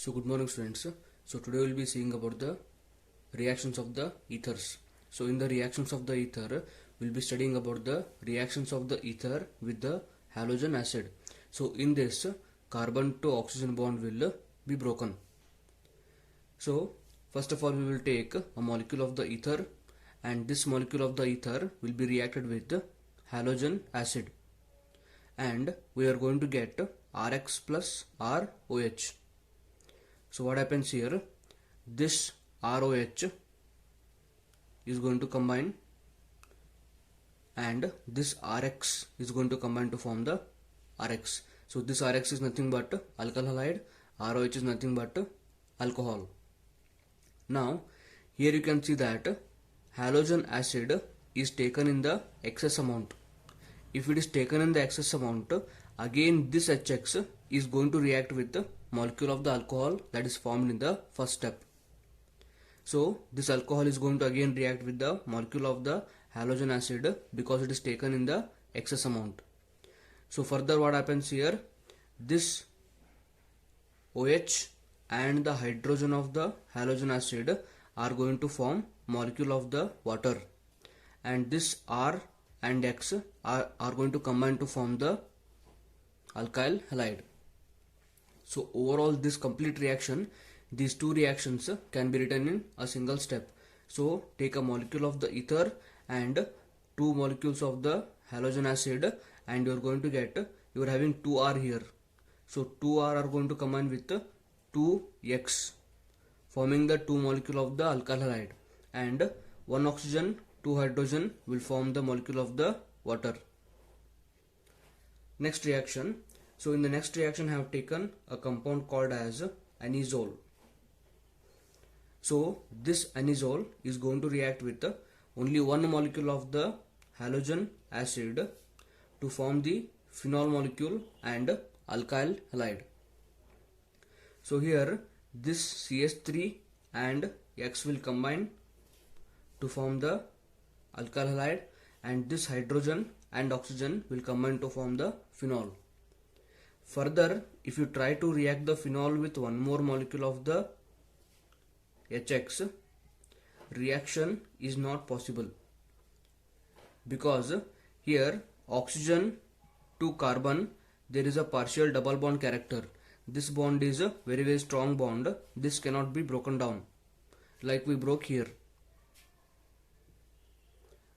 So good morning students. So today we'll be seeing about the reactions of the ethers. So in the reactions of the ether, we'll be studying about the reactions of the ether with the halogen acid. So in this, carbon to oxygen bond will be broken. So first of all we will take a molecule of the ether, and this molecule of the ether will be reacted with halogen acid, and we are going to get Rx plus ROH. So what happens here, this ROH is going to combine and this RX is going to combine to form the RX. So this RX is nothing but alkyl halide, ROH is nothing but alcohol. Now here you can see that halogen acid is taken in the excess amount. If it is taken in the excess amount, again this HX is going to react with the molecule of the alcohol that is formed in the first step. So this alcohol is going to again react with the molecule of the halogen acid because it is taken in the excess amount. So further what happens here, this OH and the hydrogen of the halogen acid are going to form molecule of the water, and this R and X are going to combine to form the alkyl halide. So overall this complete reaction, these two reactions can be written in a single step. So take a molecule of the ether and two molecules of the halogen acid, and you are going to get, you are having 2R here. So 2R are going to combine with 2X, forming the two molecule of the alkyl halide, and one oxygen, two hydrogen will form the molecule of the water. Next reaction. So in the next reaction I have taken a compound called as anisole. So this anisole is going to react with only one molecule of the halogen acid to form the phenol molecule and alkyl halide. So here this CH3 and X will combine to form the alkyl halide, and this hydrogen and oxygen will combine to form the phenol. Further, if you try to react the phenol with one more molecule of the HX, reaction is not possible, because here oxygen to carbon there is a partial double bond character. This bond is a very strong bond. This cannot be broken down like we broke here.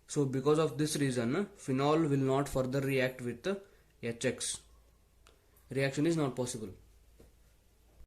So because of this reason, phenol will not further react with HX. Reaction is not possible.